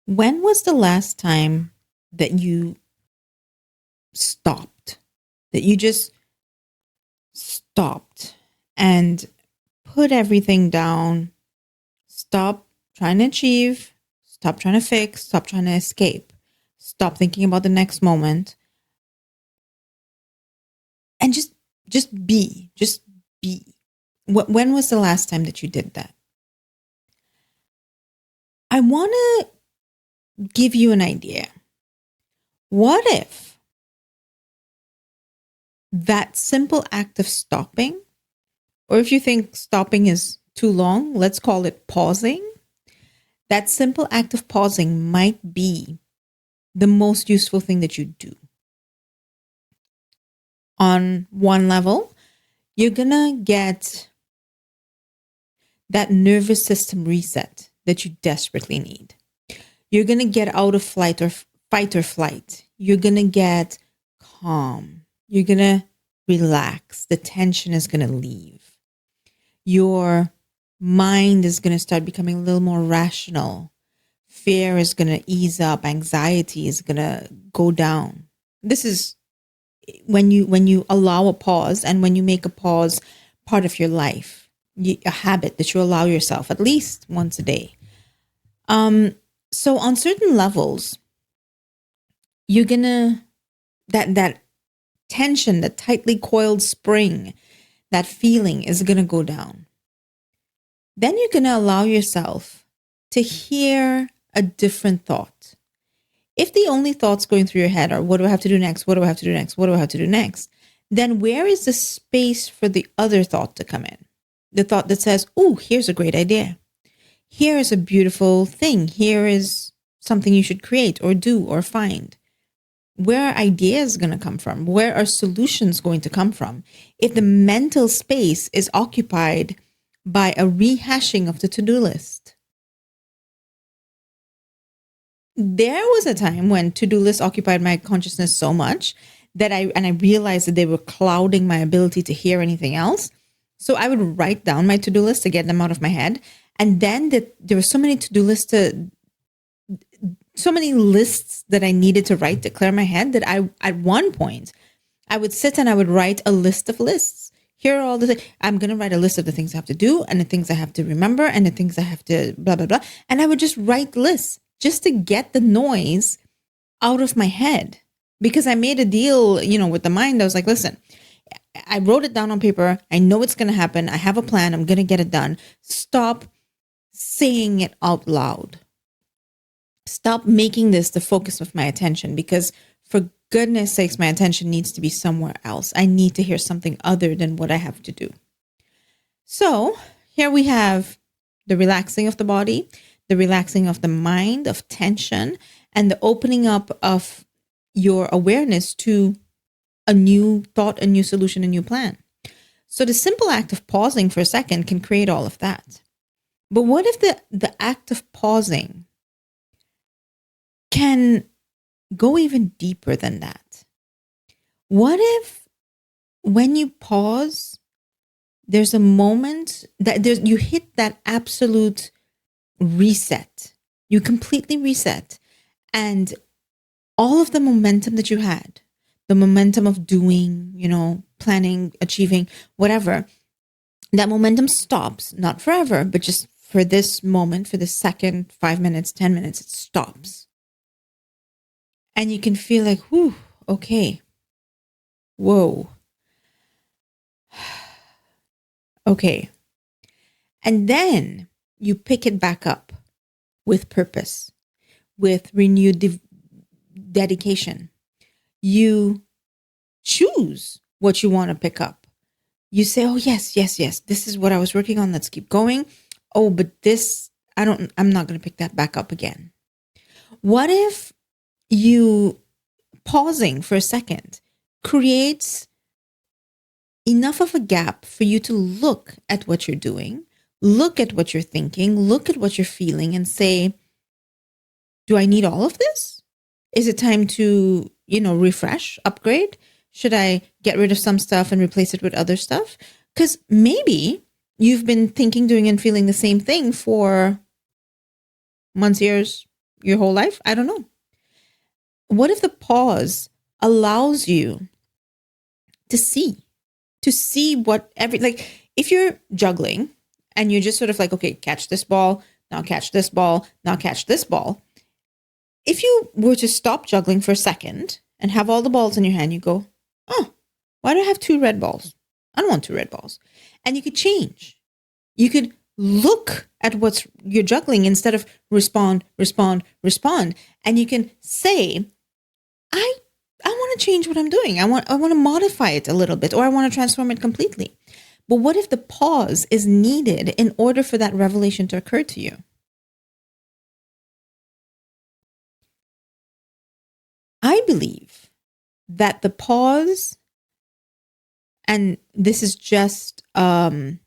When was the last time that you stopped? That you just stopped and put everything down, stop trying to achieve, stop trying to fix, stop trying to escape, stop thinking about the next moment, and just be, just be. When was the last time that you did that? I want to give you an idea. What if that simple act of stopping, or if you think stopping is too long, let's call it pausing. That simple act of pausing might be the most useful thing that you do. On one level, you're going to get that nervous system reset that you desperately need. You're going to get out of fight or flight. You're going to get calm. You're going to relax. The tension is going to leave. Your mind is going to start becoming a little more rational. Fear is going to ease up. Anxiety is going to go down. This is when you allow a pause, and when you make a pause part of your life, a habit that you allow yourself at least once a day. So on certain levels, you're gonna that tension, that tightly coiled spring, that feeling is gonna go down. Then you're gonna allow yourself to hear a different thought. If the only thoughts going through your head are, what do I have to do next? What do I have to do next? What do I have to do next? Then where is the space for the other thought to come in? The thought that says, oh, here's a great idea. Here is a beautiful thing. Here is something you should create or do or find. Where are ideas going to come from? Where are solutions going to come from? If the mental space is occupied by a rehashing of the to-do list. There was a time when to-do lists occupied my consciousness so much that I realized that they were clouding my ability to hear anything else. So I would write down my to-do list to get them out of my head. And then there were so many to-do lists, so many lists that I needed to write to clear my head that at one point, I would sit and I would write a list of lists. Here are all the things. I'm going to write a list of the things I have to do and the things I have to remember and the things I have to blah, blah, blah. And I would just write lists just to get the noise out of my head. Because I made a deal, with the mind. I was like, listen, I wrote it down on paper. I know it's going to happen. I have a plan. I'm going to get it done. Stop saying it out loud. Stop making this the focus of my attention, because for goodness sakes, my attention needs to be somewhere else. I need to hear something other than what I have to do. So here we have the relaxing of the body, the relaxing of the mind, of tension, and the opening up of your awareness to a new thought, a new solution, a new plan. So the simple act of pausing for a second can create all of that. But what if the act of pausing can go even deeper than that? What if when you pause, there's a moment that you hit that absolute reset. You completely reset. And all of the momentum that you had, the momentum of doing, planning, achieving, whatever, that momentum stops, not forever, but just for this moment, for this second, 5 minutes, 10 minutes, it stops. And you can feel like, whew, okay, whoa, okay. And then you pick it back up with purpose, with renewed dedication. You choose what you want to pick up. You say, oh, yes, this is what I was working on. Let's keep going. Oh, but this, I'm not going to pick that back up again. What if you pausing for a second creates enough of a gap for you to look at what you're doing, look at what you're thinking, look at what you're feeling, and say, do I need all of this? Is it time to, refresh, upgrade? Should I get rid of some stuff and replace it with other stuff? Because maybe you've been thinking, doing, and feeling the same thing for months, years, your whole life? I don't know. What if the pause allows you to see what like if you're juggling and you're just sort of like, okay, catch this ball, now catch this ball, now catch this ball. If you were to stop juggling for a second and have all the balls in your hand, you go, oh, why do I have 2 red balls? I don't want 2 red balls. And you could change. You could look at what's you're juggling instead of respond. And you can say, I want to change what I'm doing. I want to modify it a little bit, or I want to transform it completely. But what if the pause is needed in order for that revelation to occur to you? I believe that the pause, and this is just a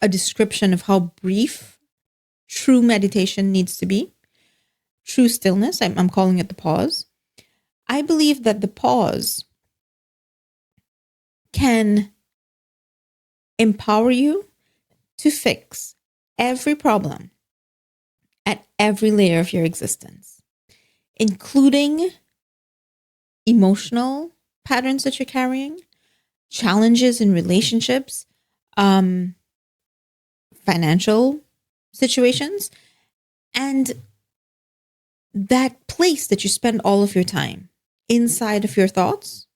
description of how brief true meditation needs to be. True stillness, I'm calling it the pause. I believe that the pause can empower you to fix every problem at every layer of your existence, including emotional patterns that you're carrying, challenges in relationships, financial situations, and that place that you spend all of your time inside of your thoughts.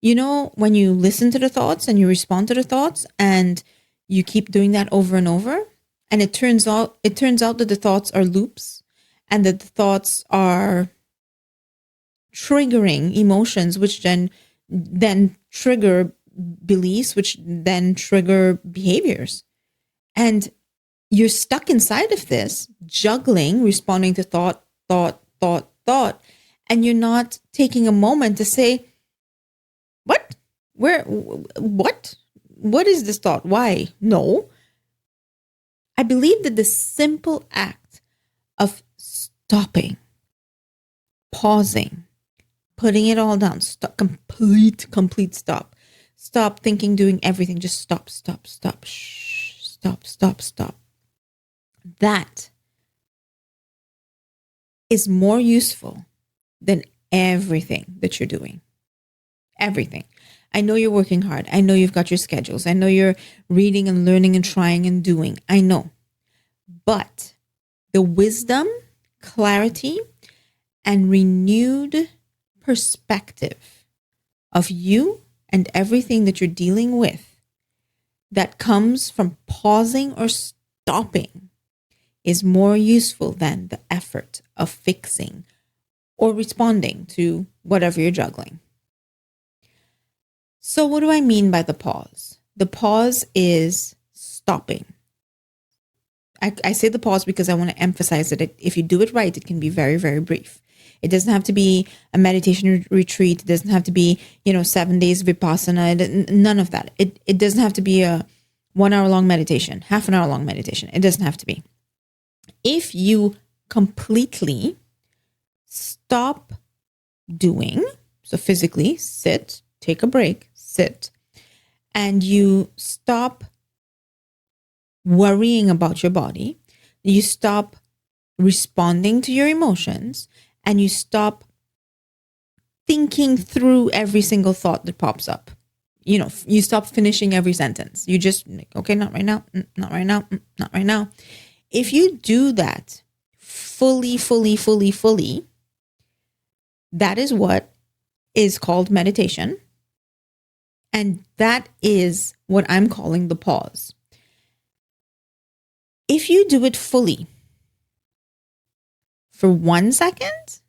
You know, when you listen to the thoughts and you respond to the thoughts and you keep doing that over and over, and it turns out that the thoughts are loops and that the thoughts are triggering emotions, which then trigger beliefs, which then trigger behaviors. And you're stuck inside of this, juggling, responding to thought, and you're not taking a moment to say, what? Where? What? What is this thought? Why? No. I believe that the simple act of stopping, pausing, putting it all down, stop, complete stop. Stop thinking, doing everything. Just stop. Shh, stop. That is more useful than everything that you're doing. Everything. I know you're working hard. I know you've got your schedules. I know you're reading and learning and trying and doing. I know. But the wisdom, clarity, and renewed perspective of you and everything that you're dealing with that comes from pausing or stopping is more useful than the effort of fixing or responding to whatever you're juggling. So what do I mean by the pause? The pause is stopping. I say the pause because I want to emphasize that if you do it right, it can be very, very brief. It doesn't have to be a meditation retreat. It doesn't have to be, 7 days Vipassana. None of that. It doesn't have to be a 1 hour long meditation, half an hour long meditation. It doesn't have to be. If you completely stop doing, so physically sit, take a break, sit, and you stop worrying about your body, you stop responding to your emotions, and you stop thinking through every single thought that pops up. You stop finishing every sentence. You just, okay, not right now, not right now, not right now. If you do that fully, that is what is called meditation. And that is what I'm calling the pause. If you do it fully for 1 second,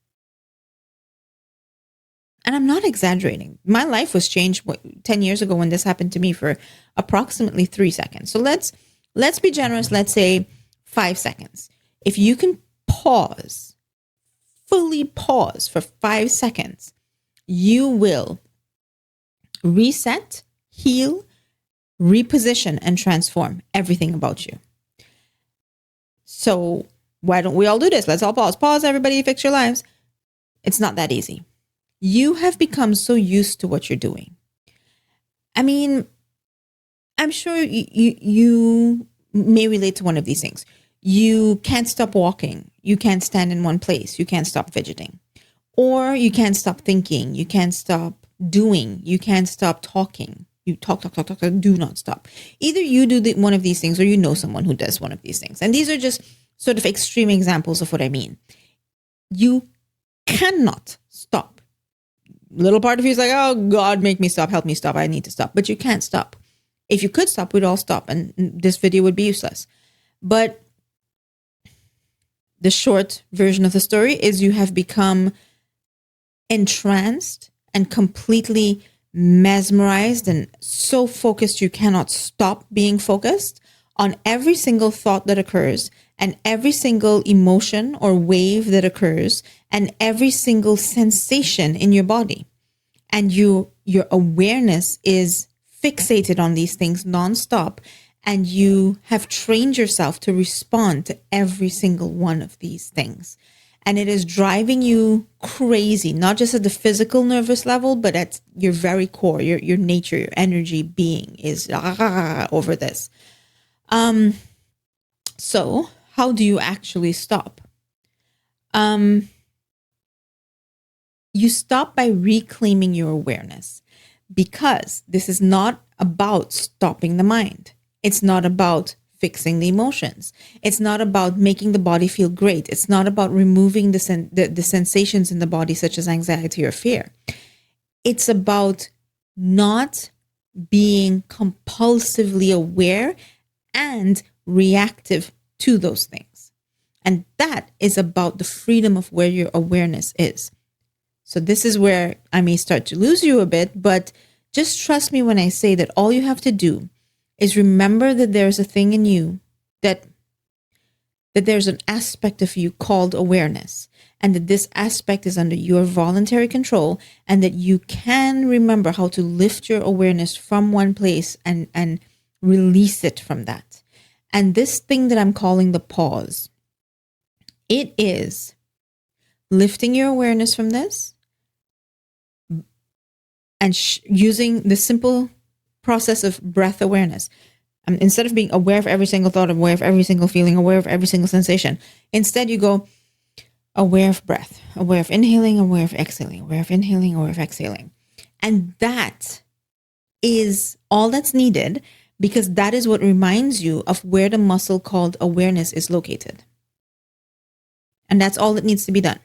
and I'm not exaggerating, my life was changed 10 years ago when this happened to me for approximately 3 seconds. So let's be generous. Let's say 5 seconds. If you can fully pause for 5 seconds, you will reset, heal, reposition, and transform everything about you. So why don't we all do this? Let's all pause. Pause, everybody, fix your lives. It's not that easy. You have become so used to what you're doing. I mean, I'm sure you may relate to one of these things. You can't stop walking. you can't stand in one place. You can't stop fidgeting. Or you can't stop thinking. You can't stop doing. You can't stop talking. You talk, do not stop. Either you do one of these things or you know someone who does one of these things. And these are just sort of extreme examples of what I mean. You cannot stop. Little part of you is like, oh, God, make me stop. Help me stop. I need to stop. But you can't stop. If you could stop, we'd all stop. And this video would be useless. But the short version of the story is you have become entranced and completely mesmerized and so focused you cannot stop being focused on every single thought that occurs and every single emotion or wave that occurs and every single sensation in your body. And your awareness is fixated on these things nonstop, and you have trained yourself to respond to every single one of these things. And it is driving you crazy, not just at the physical nervous level, but at your very core, your nature, your energy being is over this. So how do you actually stop? You stop by reclaiming your awareness, because this is not about stopping the mind. It's not about fixing the emotions. It's not about making the body feel great. It's not about removing the sensations in the body, such as anxiety or fear. It's about not being compulsively aware and reactive to those things. And that is about the freedom of where your awareness is. So this is where I may start to lose you a bit, but just trust me when I say that all you have to do is remember that there's a thing in you, that there's an aspect of you called awareness, and that this aspect is under your voluntary control, and that you can remember how to lift your awareness from one place and release it from that. And this thing that I'm calling the pause, it is lifting your awareness from this and using the simple process of breath awareness. Instead of being aware of every single thought, aware of every single feeling, aware of every single sensation, instead you go aware of breath, aware of inhaling, aware of exhaling, aware of inhaling, aware of exhaling. And that is all that's needed, because that is what reminds you of where the muscle called awareness is located. And that's all that needs to be done.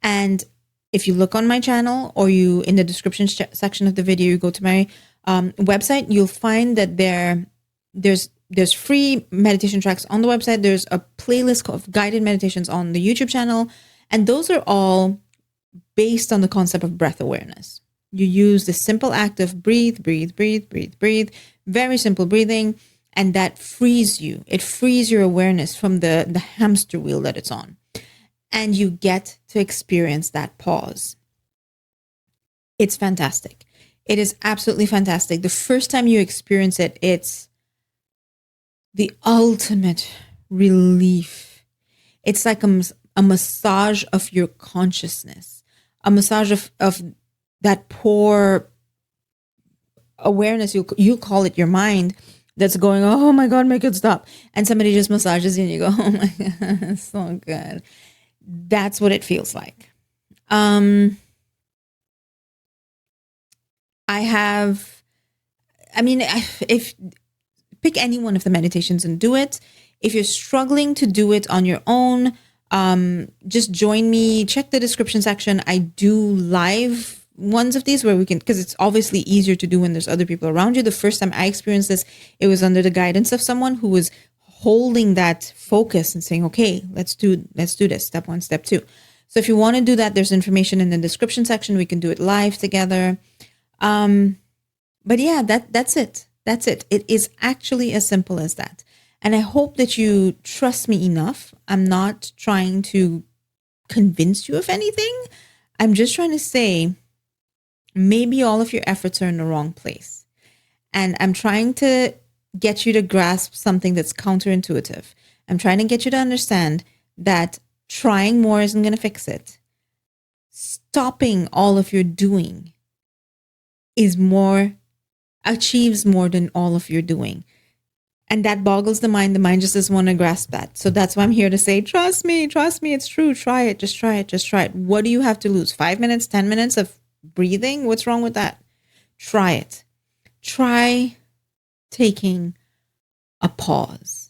And if you look on my channel, or you in the description section of the video, you go to my website, you'll find that there's free meditation tracks on the website. There's a playlist of guided meditations on the YouTube channel. And those are all based on the concept of breath awareness. You use the simple act of breathe, breathe, breathe, breathe, breathe, very simple breathing. And that frees you. It frees your awareness from the hamster wheel that it's on. And you get to experience that pause. It's fantastic. It is absolutely fantastic. The first time you experience it, it's the ultimate relief. It's like a massage of your consciousness, a massage of that poor awareness. You call it your mind, that's going, oh my God, make it stop. And somebody just massages you and you go, oh my God, it's so good. That's what it feels like. If pick any one of the meditations and do it. If you're struggling to do it on your own, just join me. Check the description section. I do live ones of these where we can, because it's obviously easier to do when there's other people around you. The first time I experienced this, it was under the guidance of someone who was holding that focus and saying, okay, let's do this, step 1, step 2. So if you want to do that, there's information in the description section. We can do it live together. But yeah, that's it. That's it. It is actually as simple as that. And I hope that you trust me enough. I'm not trying to convince you of anything. I'm just trying to say, maybe all of your efforts are in the wrong place. And I'm trying to get you to grasp something that's counterintuitive. I'm trying to get you to understand that trying more isn't going to fix it. Stopping all of your doing achieves more than all of your doing. And that boggles the mind. The mind just doesn't want to grasp that. So that's why I'm here to say, trust me, it's true. Try it. Just try it. Just try it. What do you have to lose? 5 minutes, 10 minutes of breathing? What's wrong with that? Try it. Try taking a pause.